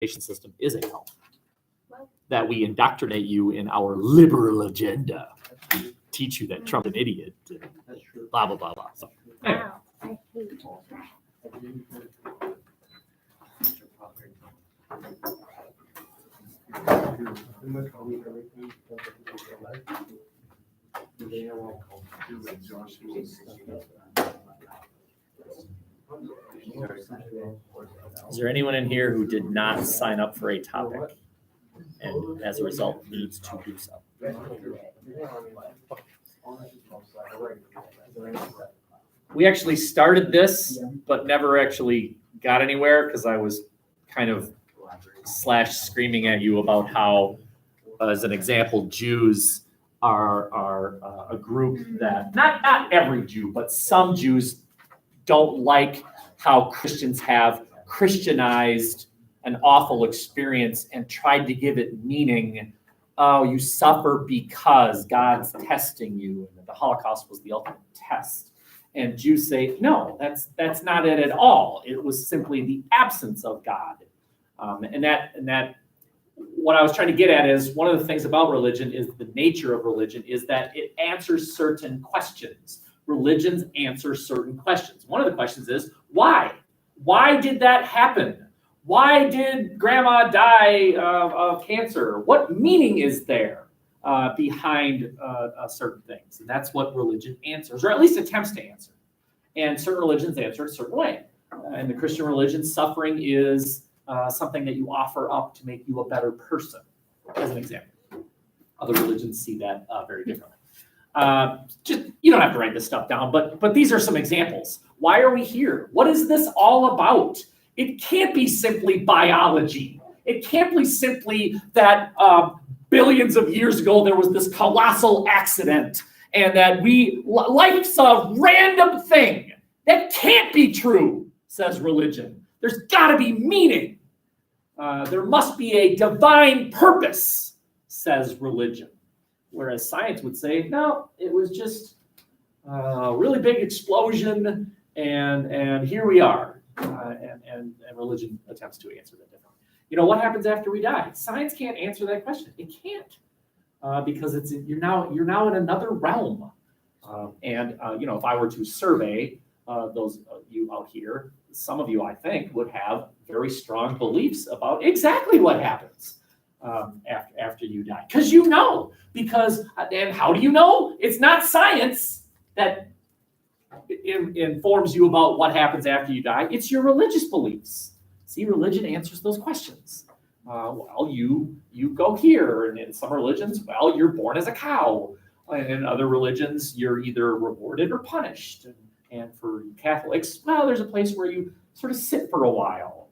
education system is a help. That we indoctrinate you in our liberal agenda, teach you that Trump's an idiot, blah, blah, blah, blah. So, anyway. Wow, I hate all that. Is there anyone in here who did not sign up for a topic and as a result needs to do so? We actually started this, but never actually got anywhere because I was kind of screaming at you about how, as an example, Jews are a group that, not every Jew, but some Jews don't like how Christians have Christianized an awful experience and tried to give it meaning. Oh, you suffer because God's testing you, and the Holocaust was the ultimate test. And Jews say, no, that's not it at all. It was simply the absence of God. And that what I was trying to get at is one of the things about religion is the nature of religion is that it answers certain questions. Religions answer certain questions. One of the questions is, why? Why did that happen? Why did grandma die of cancer? What meaning is there behind certain things? And that's what religion answers, or at least attempts to answer. And certain religions answer a certain way. In the Christian religion, suffering is something that you offer up to make you a better person, as an example. Other religions see that very differently. Just you don't have to write this stuff down, but these are some examples. Why are we here? What is this all about? It can't be simply biology. It can't be simply that billions of years ago there was this colossal accident and that life's a random thing. That can't be true, says religion. There's got to be meaning. There must be a divine purpose, says religion. Whereas science would say, no, it was just a really big explosion, and here we are. And religion attempts to answer that differently. You know, what happens after we die? Science can't answer that question. It can't, because you're now in another realm. If I were to survey those you out here, some of you, I think, would have very strong beliefs about exactly what happens after you die. And how do you know? It's not science that informs you about what happens after you die. It's your religious beliefs. See, religion answers those questions. You go here, and in some religions, you're born as a cow. And in other religions, you're either rewarded or punished. And for Catholics, there's a place where you sort of sit for a while,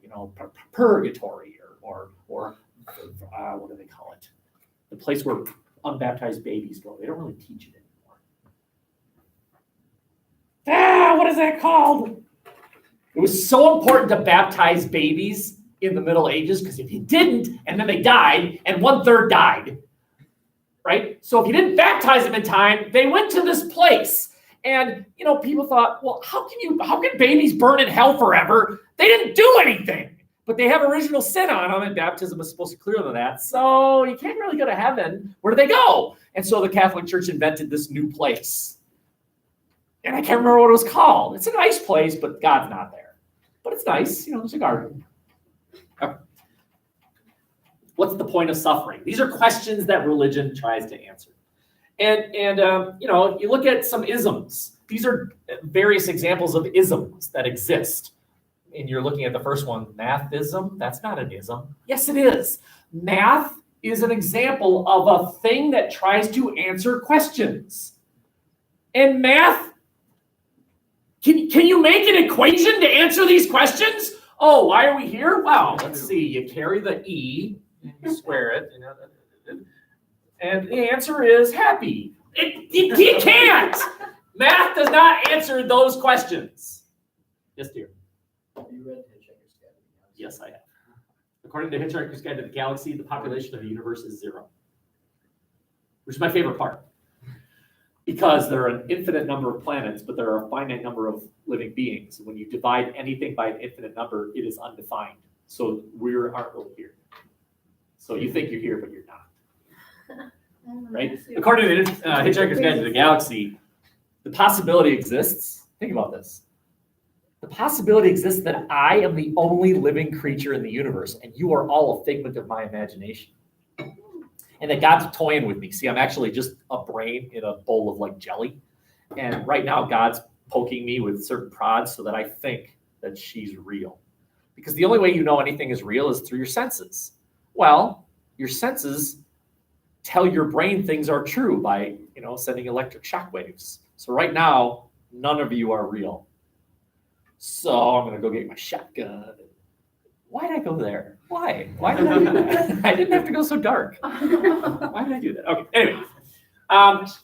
purgatory or what do they call it? The place where unbaptized babies go. They don't really teach it anymore. What is that called? It was so important to baptize babies in the Middle Ages because if you didn't, and then they died, and 1/3 died, right? So if you didn't baptize them in time, they went to this place. And, people thought, well, how can babies burn in hell forever? They didn't do anything, but they have original sin on them, and baptism is supposed to clear them of that. So you can't really go to heaven. Where do they go? And so the Catholic Church invented this new place. And I can't remember what it was called. It's a nice place, but God's not there. But it's nice. There's a garden. Okay. What's the point of suffering? These are questions that religion tries to answer. And you look at some isms. These are various examples of isms that exist. And you're looking at the first one, mathism. That's not an ism. Yes, it is. Math is an example of a thing that tries to answer questions. And math, can you make an equation to answer these questions? Oh, why are we here? Well, let's see. You carry the E, you square it, and the answer is happy. You can't. Math does not answer those questions. Yes, dear. Have you read Hitchhiker's Guide to the Galaxy? Yes, I have. According to Hitchhiker's Guide to the Galaxy, the population of the universe is 0, which is my favorite part. Because there are an infinite number of planets, but there are a finite number of living beings. When you divide anything by an infinite number, it is undefined. So we aren't really here. So you think you're here, but you're not, right? According to Hitchhiker's Guide to the Galaxy, the possibility exists. Think about this. The possibility exists that I am the only living creature in the universe, and you are all a figment of my imagination. And that God's toying with me. See, I'm actually just a brain in a bowl of like jelly. And right now, God's poking me with certain prods so that I think that she's real. Because the only way you know anything is real is through your senses. Well, your senses tell your brain things are true by, sending electric shock waves. So right now, none of you are real. So I'm going to go get my shotgun. Why did I go there? Why? Why did I do that? I didn't have to go so dark. Why did I do that? Okay, anyway.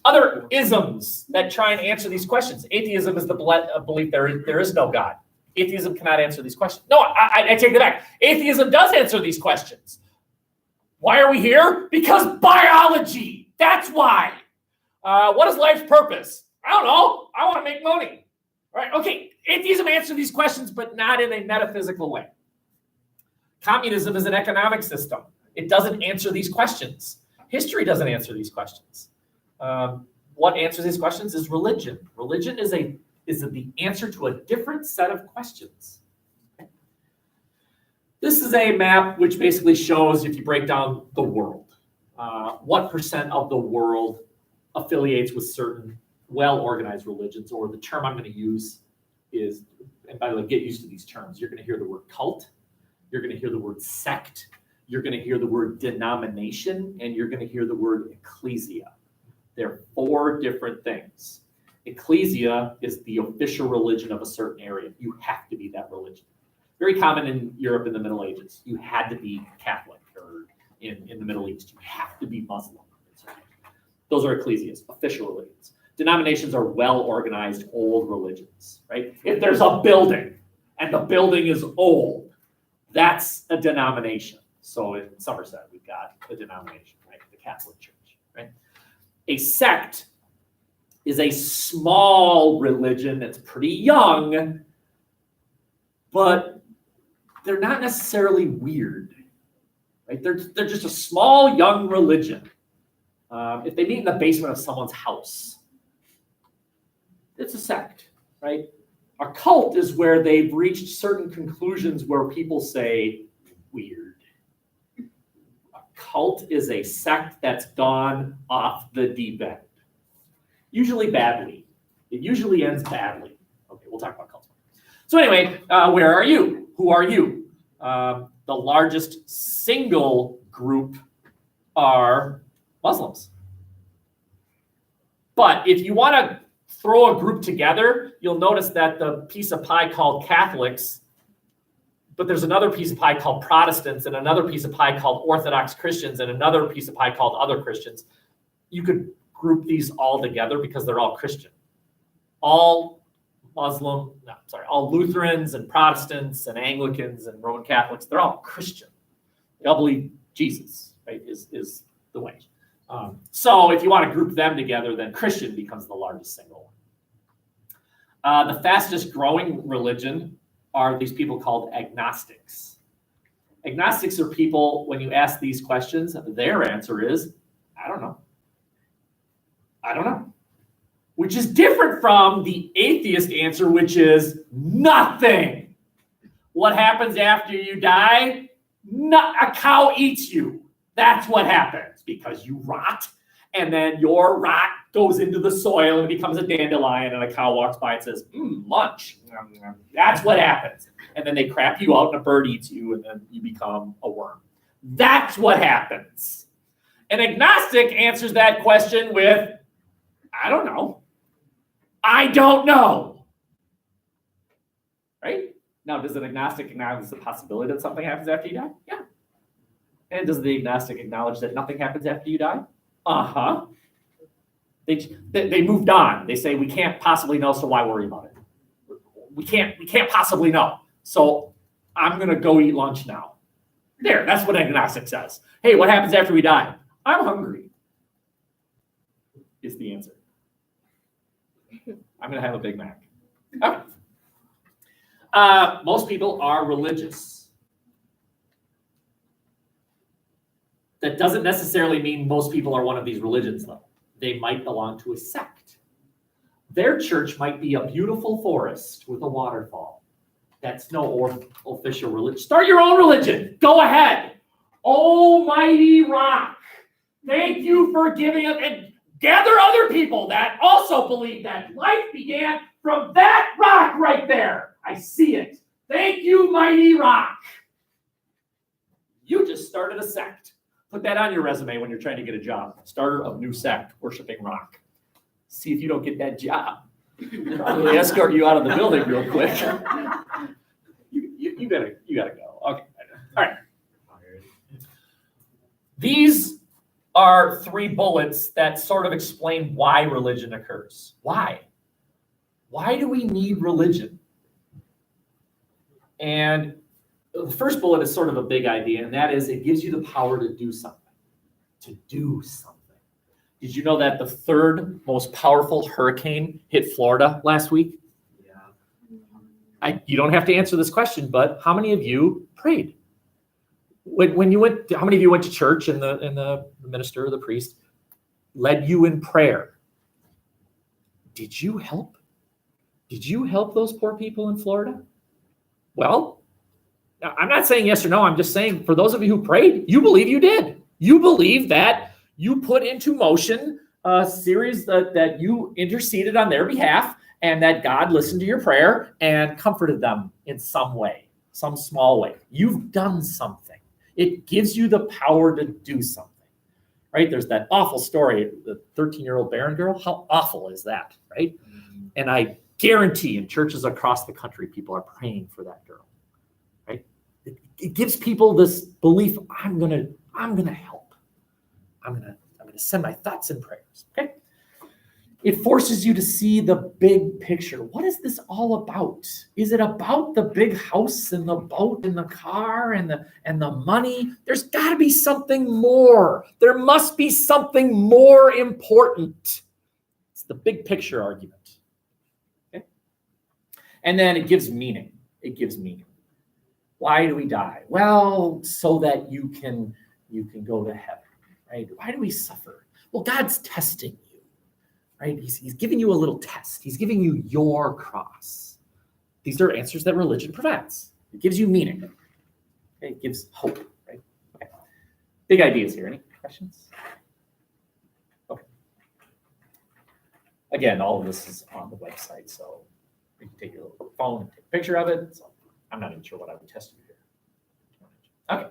Other isms that try and answer these questions. Atheism is the belief there is no God. Atheism cannot answer these questions. No, I take that back. Atheism does answer these questions. Why are we here? Because biology. That's why. What is life's purpose? I don't know. I want to make money. All right, okay. Atheism answers these questions, but not in a metaphysical way. Communism is an economic system. It doesn't answer these questions. History doesn't answer these questions. What answers these questions is religion. Religion is the answer to a different set of questions. This is a map which basically shows, if you break down the world, what percent of the world affiliates with certain well-organized religions, or the term I'm going to use is, and by the way, get used to these terms. You're going to hear the word cult, you're going to hear the word sect, you're going to hear the word denomination, and you're going to hear the word ecclesia. They're 4 different things. Ecclesia is the official religion of a certain area. You have to be that religion. Very common in Europe in the Middle Ages. You had to be Catholic, or in the Middle East, you have to be Muslim. Those are ecclesias, official religions. Denominations are well-organized old religions, right? If there's a building and the building is old, that's a denomination. So in Somerset, we've got a denomination, right? The Catholic Church, right? A sect is a small religion that's pretty young, but they're not necessarily weird, right? They're just a small, young religion. If they meet in the basement of someone's house, it's a sect, right? A cult is where they've reached certain conclusions where people say, weird. A cult is a sect that's gone off the deep end. Usually badly. It usually ends badly. Okay, we'll talk about cults. So anyway, where are you? Who are you? The largest single group are Muslims. But if you want to throw a group together, you'll notice that the piece of pie called Catholics, but there's another piece of pie called Protestants, and another piece of pie called Orthodox Christians, and another piece of pie called other Christians. You could group these all together because they're all Christian. All Lutherans and Protestants and Anglicans and Roman Catholics, they're all Christian. They all believe Jesus, right, is the way. So if you want to group them together, then Christian becomes the largest single one. The fastest growing religion are these people called agnostics. Agnostics are people, when you ask these questions, their answer is, I don't know. I don't know. Which is different from the atheist answer, which is nothing. What happens after you die? A cow eats you. That's what happens, because you rot, and then your rot goes into the soil and becomes a dandelion, and a cow walks by and says, lunch. That's what happens. And then they crap you out and a bird eats you, and then you become a worm. That's what happens. An agnostic answers that question with, I don't know. I don't know. Right? Now, does an agnostic acknowledge the possibility that something happens after you die? Yeah. And does the agnostic acknowledge that nothing happens after you die? Uh-huh. They moved on. They say, we can't possibly know, so why worry about it? We can't possibly know. So I'm going to go eat lunch now. There, that's what agnostic says. Hey, what happens after we die? I'm hungry, is the answer. I'm going to have a Big Mac. Okay. Most people are religious. That doesn't necessarily mean most people are one of these religions, though. They might belong to a sect. Their church might be a beautiful forest with a waterfall. That's no official religion. Start your own religion. Go ahead. Almighty Rock, thank you for giving us, and gather other people that also believe that life began from that rock right there. I see it. Thank you, Mighty Rock. You just started a sect. Put that on your resume when you're trying to get a job. Starter of new sect, worshiping rock. See if you don't get that job. Probably escort you out of the building real quick. You gotta go. Okay. All right. These are 3 bullets that sort of explain why religion occurs. Why? Why do we need religion? And the first bullet is sort of a big idea, and that is it gives you the power to do something. To do something. Did you know that the 3rd most powerful hurricane hit Florida last week? You don't have to answer this question, but how many of you prayed? When you went, how many of you went to church and the minister or the priest led you in prayer? Did you help? Did you help those poor people in Florida? Well, I'm not saying yes or no. I'm just saying for those of you who prayed, you believe you did. You believe that you put into motion a series that you interceded on their behalf and that God listened to your prayer and comforted them in some way, some small way. You've done something. It gives you the power to do something, right? There's that awful story, the 13-year-old barren girl. How awful is that, right? And I guarantee in churches across the country, people are praying for that girl, right? It gives people this belief, I'm gonna help. I'm gonna send my thoughts and prayers, okay? It forces you to see the big picture. What is this all about? Is it about the big house and the boat and the car and the money? There's got to be something more. There must be something more important. It's the big picture argument. Okay? And then it gives meaning. It gives meaning. Why do we die? Well, so that you can go to heaven, right? Why do we suffer? Well, God's testing you. Right? He's giving you a little test. He's giving you your cross. These are answers that religion provides. It gives you meaning. Okay? It gives hope. Right? Okay. Big ideas here. Any questions? Okay. Again, all of this is on the website, so you can take your little phone and take a picture of it. So I'm not even sure what I would test you here. Okay.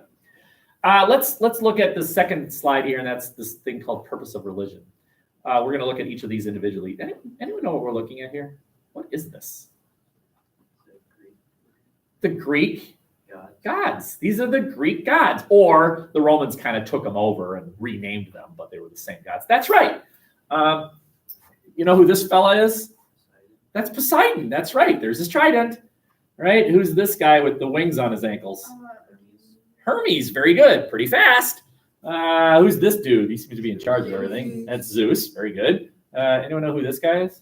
Let's look at the second slide here, and that's this thing called purpose of religion. We're going to look at each of these individually. Anyone know what we're looking at here? What is this? The Greek gods. These are the Greek gods. Or the Romans kind of took them over and renamed them, but they were the same gods. That's right. You know who this fella is? That's Poseidon. That's right. There's his trident. Right? Who's this guy with the wings on his ankles? Hermes. Very good. Pretty fast. Who's this dude? He seems to be in charge of everything. That's Zeus. Very good. Anyone know who this guy is?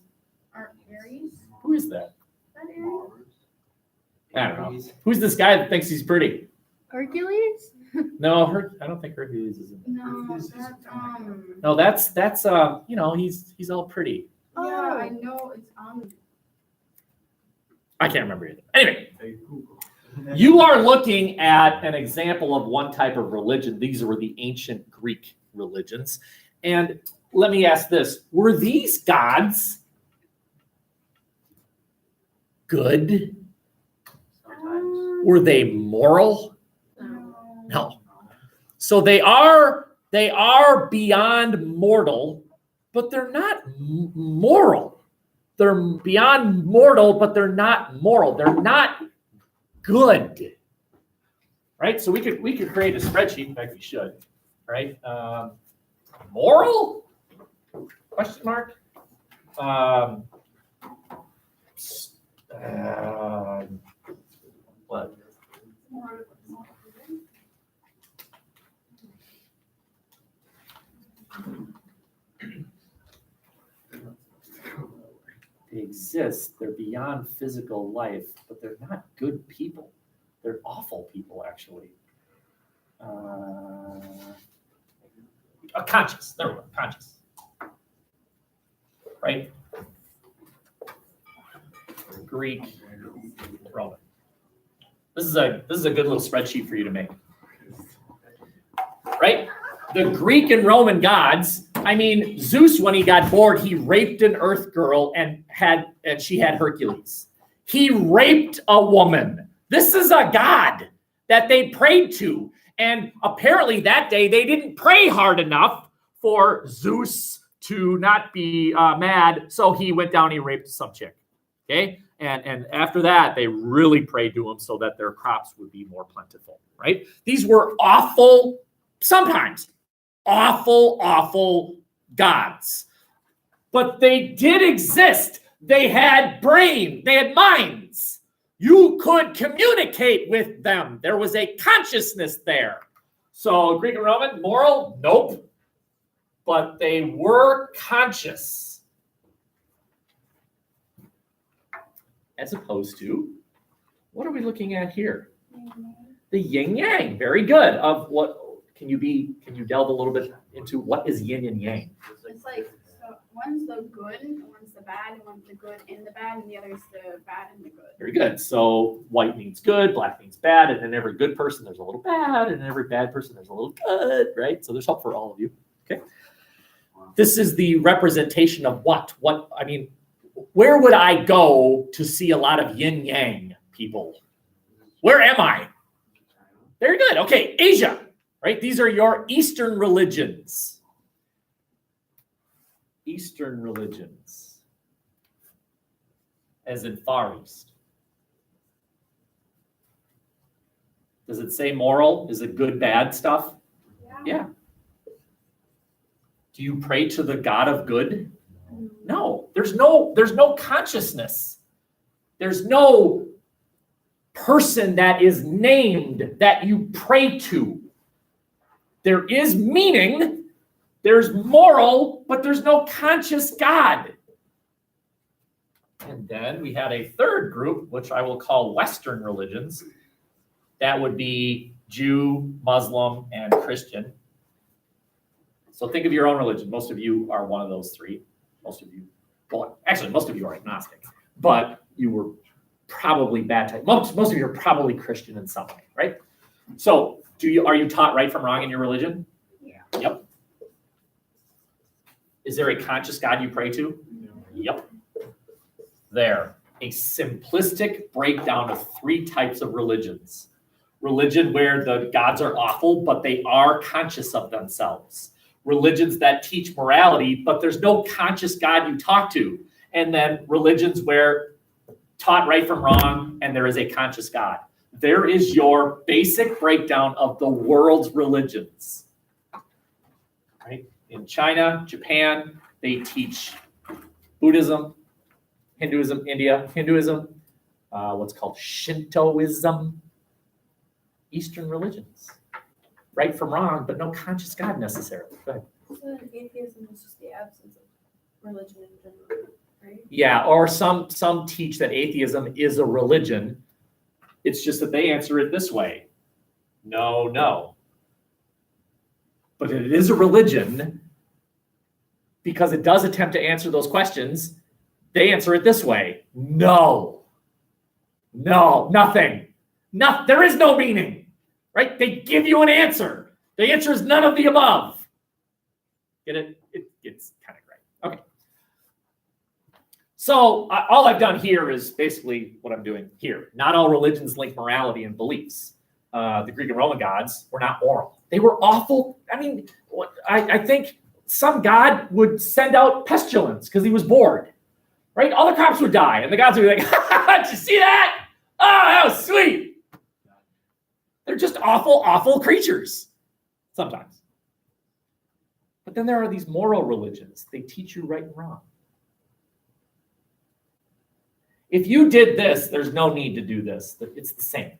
Aries? Who is that? Aries? I don't know. Who's this guy that thinks he's pretty? Hercules? No, I don't think Hercules is in there. No, No, that's you know, he's all pretty. yeah, I know it's I can't remember either. Anyway, you are looking at an example of one type of religion. These were the ancient Greek religions. And let me ask this. Were these gods good? Were they moral? No. So they are beyond mortal, but they're not moral. They're beyond mortal, but they're not moral. They're not good, right? So we could create a spreadsheet. In fact, we should, right? Moral? Question mark. What? They exist. They're beyond physical life, but they're not good people. They're awful people, actually. conscious. There we go. Conscious. Right? Greek, Roman. This is a good little spreadsheet for you to make. Right? The Greek and Roman gods, I mean, Zeus, when he got bored, he raped an earth girl and she had Hercules. He raped a woman. This is a god that they prayed to. And apparently that day they didn't pray hard enough for Zeus to not be mad. So he went down and he raped some chick. Okay? And after that, they really prayed to him so that their crops would be more plentiful. Right? These were awful, sometimes awful gods. But they did exist. They had brain. They had minds. You could communicate with them. There was a consciousness there. So Greek and Roman, moral? Nope. But they were conscious. As opposed to, what are we looking at here? The yin yang. Very good. Of what can you delve a little bit into what is yin and yang? It's like, so one's the good, and one's the bad, and one's the good and the bad, and the other is the bad and the good. Very good. So white means good, black means bad, and in every good person there's a little bad, and in every bad person there's a little good, right? So there's hope for all of you. Okay. This is the representation of what? I mean, where would I go to see a lot of yin yang people? Where am I? Very good. Okay, Asia, right? These are your Eastern religions. Eastern religions, as in Far East. Does it say moral? Is it good, bad stuff? Yeah. Do you pray to the God of good? No. There's no consciousness. There's no person that is named that you pray to. There is meaning, there's moral, but there's no conscious God. And then we had a third group, which I will call Western religions. That would be Jew, Muslim, and Christian. So think of your own religion. Most of you are one of those three. Most of you are agnostic, but you were probably baptized. Most of you are probably Christian in some way, right? So are you taught right from wrong in your religion? Yeah. Yep. Is there a conscious God you pray to? Yep. There. A simplistic breakdown of three types of religions. Religion where the gods are awful, but they are conscious of themselves. Religions that teach morality, but there's no conscious God you talk to. And then religions where taught right from wrong, and there is a conscious God. There is your basic breakdown of the world's religions. Right? In China, Japan, they teach Buddhism, Hinduism, India, Hinduism, what's called Shintoism, Eastern religions. Right from wrong, but no conscious God necessarily. Go ahead. So atheism is just the absence of religion in general, right? Yeah, or some teach that atheism is a religion. It's just that they answer it this way. No. But it is a religion because it does attempt to answer those questions. They answer it this way. No, nothing. There is no meaning. Right? They give you an answer. The answer is none of the above. Get it? It's kind of great. Okay. So all I've done here is basically what I'm doing here. Not all religions link morality and beliefs. The Greek and Roman gods were not moral. They were awful. I mean, I think some god would send out pestilence because he was bored. Right? All the crops would die. And the gods would be like, did you see that? Oh, that was sweet. They're just awful creatures sometimes. But then there are these moral religions. They teach you right and wrong. If you did this, there's no need to do this. It's the same.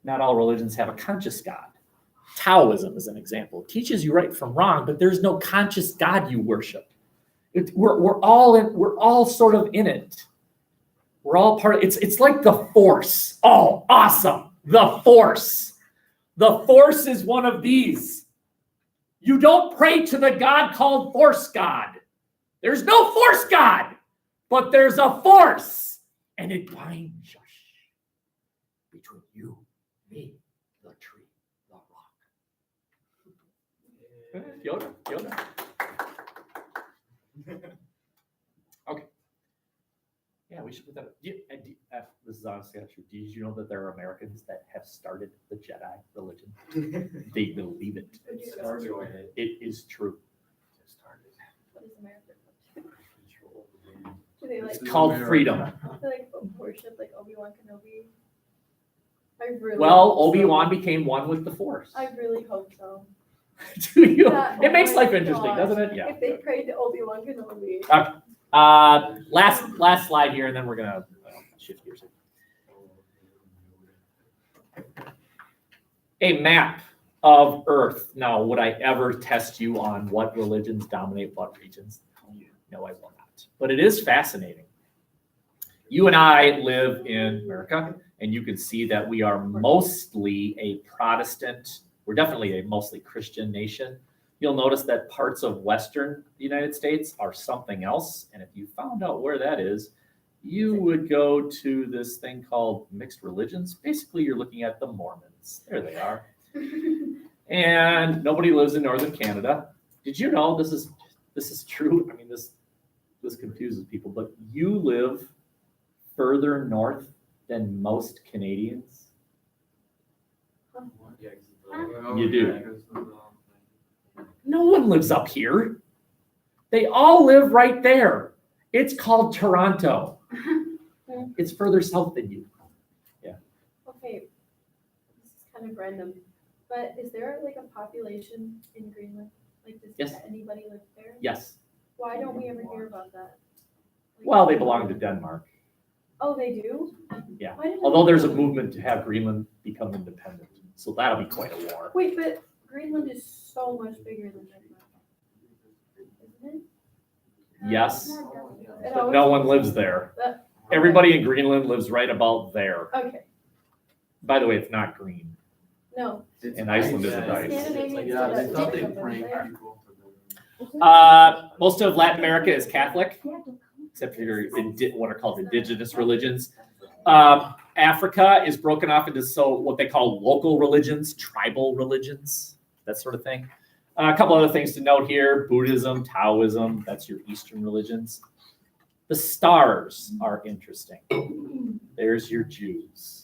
Not all religions have a conscious God. Taoism is an example. It teaches you right from wrong, but there's no conscious God you worship. We're all sort of in it. We're all part of it. It's like the Force. Oh, awesome. The Force. The force is one of these. You don't pray to the God called Force God. There's no force God, but there's a force, and it binds us between you, me, the tree, the rock. Yoda. Okay. Yeah, we should put that. This is honestly not true. Did you know that there are Americans that have started the Jedi religion? They believe it. It is true. What is America? Do they like, It's called freedom. they like worship like Obi-Wan Kenobi? I really Well, hope so. Obi-Wan became one with the Force. I really hope so. Do you? Yeah, It makes oh my life interesting, gosh. doesn't it? Yeah. If they prayed to Obi-Wan Kenobi. Last slide here, and then we're gonna shift gears. A map of Earth. Now, would I ever test you on what religions dominate what regions? No, I will not. But it is fascinating. You and I live in America, and you can see that we are mostly a Protestant. We're definitely a mostly Christian nation. You'll notice that parts of Western United States are something else. And if you found out where that is, you would go to this thing called mixed religions. Basically, you're looking at the Mormons. There they are. And nobody lives in Northern Canada. Did you know this is true? I mean, this confuses people, but you live further north than most Canadians. You do. No one lives up here. They all live right there. It's called Toronto. It's further south than you. Okay, this is kind of random, but is there like a population in Greenland? Like, does Yes. anybody live there? Yes. Why don't we ever hear about that? Like, Well, they belong to Denmark. Oh, they do? Yeah. Why didn't I Although there's a know? movement to have Greenland become independent. So that'll be quite a war. Wait, but Greenland is so much bigger than Denmark, isn't it? Yes, It but always- no one lives there. Everybody in Greenland lives right about there. Okay, By the way, it's not green. no. And Iceland isn't nice. Yeah, they thought they pranked people. Most of Latin America is Catholic, except for your what are called indigenous religions. Africa is broken off into what they call local religions, tribal religions, that sort of thing. A couple other things to note here: Buddhism, Taoism. That's your Eastern religions. The stars are interesting. There's your Jews.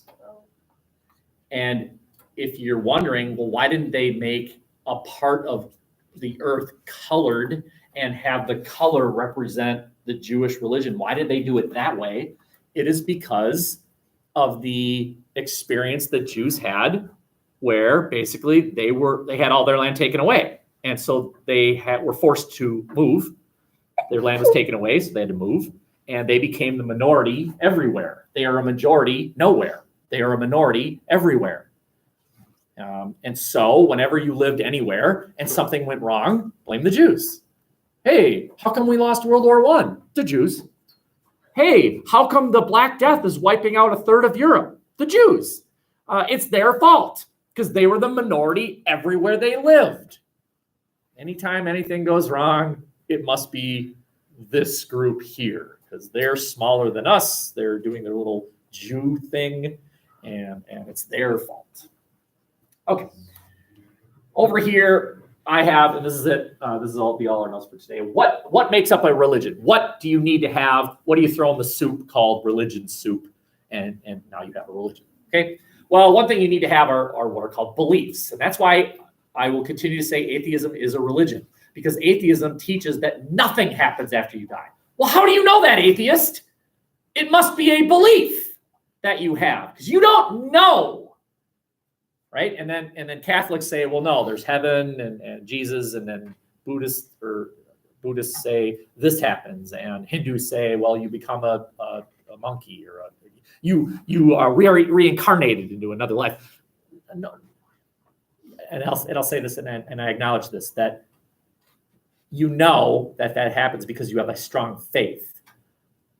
And if you're wondering, well, why didn't they make a part of the earth colored and have the color represent the Jewish religion? Why did they do it that way? It is because of the experience that Jews had, where basically they had all their land taken away. And so they were forced to move. Their land was taken away, so they had to move. And they became the minority everywhere. They are a majority nowhere. They are a minority everywhere. And so whenever you lived anywhere and something went wrong, blame the Jews. Hey, how come we lost World War I? The Jews. Hey, how come the Black Death is wiping out a third of Europe? The Jews. It's their fault because they were the minority everywhere they lived. Anytime anything goes wrong, it must be this group here because they're smaller than us. They're doing their little Jew thing, and it's their fault. Okay. Over here, I have, and this is it. This is all our notes for today. What makes up a religion? What do you need to have? What do you throw in the soup called religion soup? And now you have a religion. Okay. Well, one thing you need to have are what are called beliefs, and that's why I will continue to say atheism is a religion, because atheism teaches that nothing happens after you die. Well, how do you know that, atheist? It must be a belief that you have, because you don't know, right? And then Catholics say, well, no, there's heaven and Jesus, and then Buddhists say this happens, and Hindus say, well, you become a monkey, or you are reincarnated into another life. No. And I'll say this, and I acknowledge this, that you know that happens because you have a strong faith,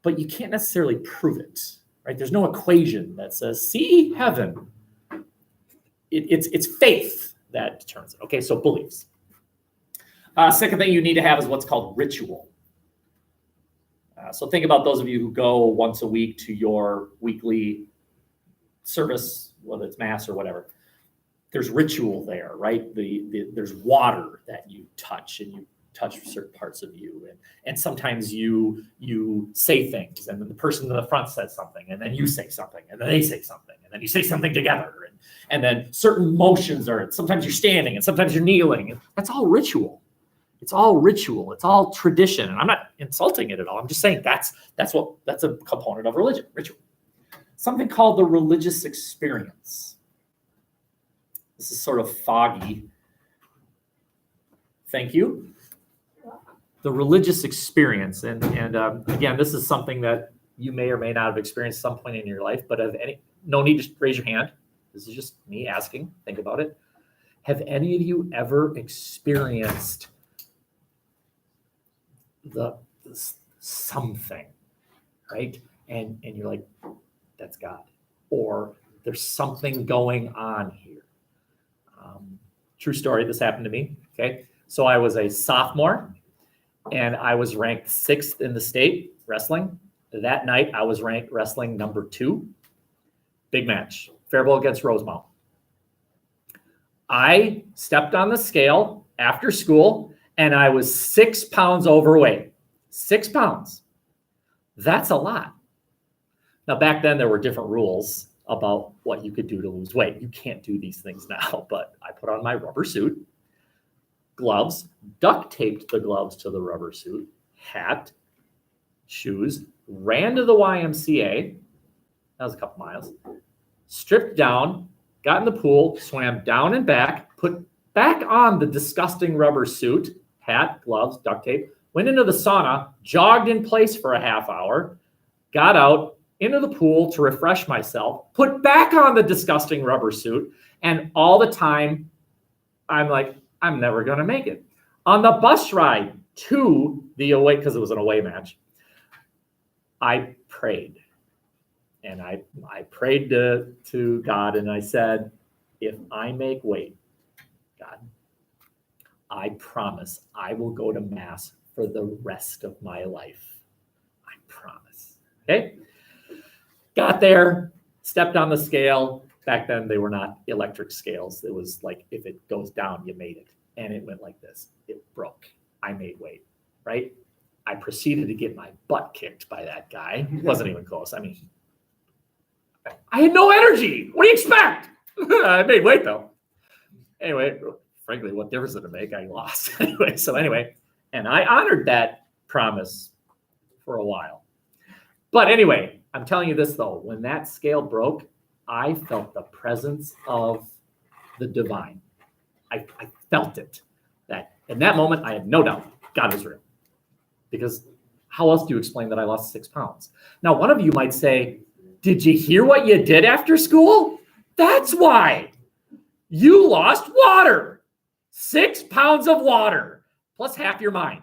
but you can't necessarily prove it, right? There's no equation that says, see heaven. it's faith that determines it. Okay, so beliefs. Second thing you need to have is what's called ritual. So think about those of you who go once a week to your weekly service, whether it's mass or whatever. There's ritual there, right? There's water that you touch, and you touch certain parts of you, and sometimes you say things, and then the person in the front says something, and then you say something, and then they say something, and then you say something together, and then certain motions are. Sometimes you're standing, and sometimes you're kneeling. That's all ritual. It's all ritual. It's all tradition. And I'm not insulting it at all. I'm just saying that's a component of religion, ritual. Something called the religious experience. This is sort of foggy. Thank you. The religious experience, and again, this is something that you may or may not have experienced at some point in your life, but no need to raise your hand. This is just me asking. Think about it. Have any of you ever experienced something, right? And you're like, that's God, or there's something going on here. True story. This happened to me. Okay, so I was a sophomore, and I was ranked 6th in the state wrestling. That night, I was ranked wrestling number 2. Big match, Faribault against Rosemount. I stepped on the scale after school, and I was 6 pounds overweight. 6 pounds. That's a lot. Now, back then, there were different rules about what you could do to lose weight. You can't do these things now, but I put on my rubber suit, gloves, duct taped the gloves to the rubber suit, hat, shoes, ran to the YMCA. That was a couple miles. Stripped down, got in the pool, swam down and back, put back on the disgusting rubber suit, hat, gloves, duct tape, went into the sauna, jogged in place for a half hour, got out into the pool to refresh myself, put back on the disgusting rubber suit, and all the time I'm like, I'm never going to make it. On the bus ride to the away, because it was an away match, I prayed. And I prayed to God, and I said, if I make weight, God, I promise I will go to Mass for the rest of my life. I promise. Okay? Got there, stepped on the scale. Back then, they were not electric scales. It was like, if it goes down, you made it. And it went like this. It broke. I made weight, right? I proceeded to get my butt kicked by that guy. It wasn't even close. I mean, I had no energy. What do you expect? I made weight, though. Anyway, frankly, what difference did it make? I lost. anyway, and I honored that promise for a while. But anyway, I'm telling you this, though. When that scale broke, I felt the presence of the divine. I felt it. That in that moment, I had no doubt God was real. Because how else do you explain that I lost 6 pounds? Now, one of you might say, did you hear what you did after school? That's why. You lost water. 6 pounds of water, plus half your mind.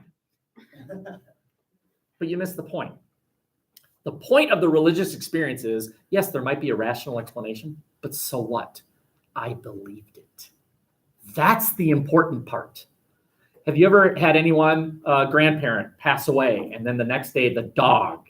But you missed the point. The point of the religious experience is, yes, there might be a rational explanation, but so what? I believed it. That's the important part. Have you ever had anyone, grandparent, pass away, and then the next day the dog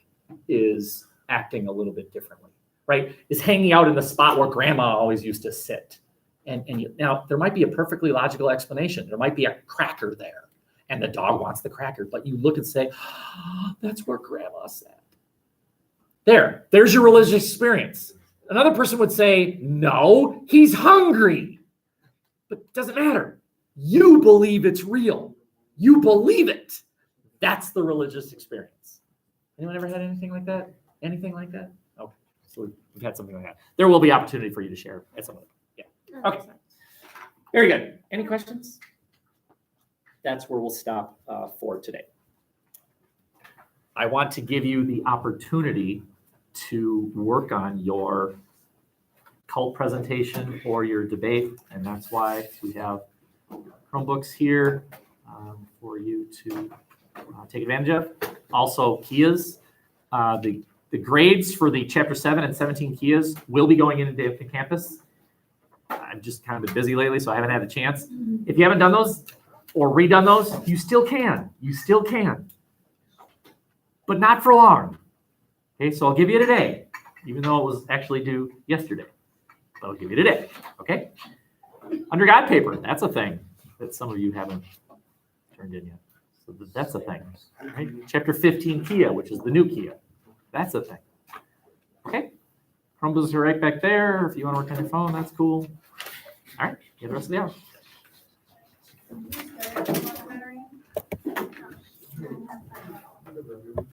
is acting a little bit differently, right? Is hanging out in the spot where grandma always used to sit. Now, there might be a perfectly logical explanation. There might be a cracker there, and the dog wants the cracker, but you look and say, oh, that's where grandma sat. There's your religious experience. Another person would say, no, he's hungry. But it doesn't matter. You believe it's real. You believe it. That's the religious experience. Anyone ever had anything like that? Anything like that? Okay, so we've had something like that. There will be opportunity for you to share at some point. Yeah. Okay. Very good. Any questions? That's where we'll stop for today. I want to give you the opportunity to work on your cult presentation or your debate, and that's why we have Chromebooks here for you to take advantage of. Also, Kias. The grades for the Chapter 7 and 17 Kias will be going into campus. I've just kind of been busy lately, so I haven't had a chance. If you haven't done those or redone those, you still can. You still can. But not for long. Okay, so I'll give you today, even though it was actually due yesterday. But I'll give you today, okay? Under God paper, that's a thing that some of you haven't turned in yet. So that's a thing, right? Chapter 15 Kia, which is the new Kia. That's a thing. Okay? Chromebooks are right back there. If you want to work on your phone, that's cool. All right, get the rest of the hour.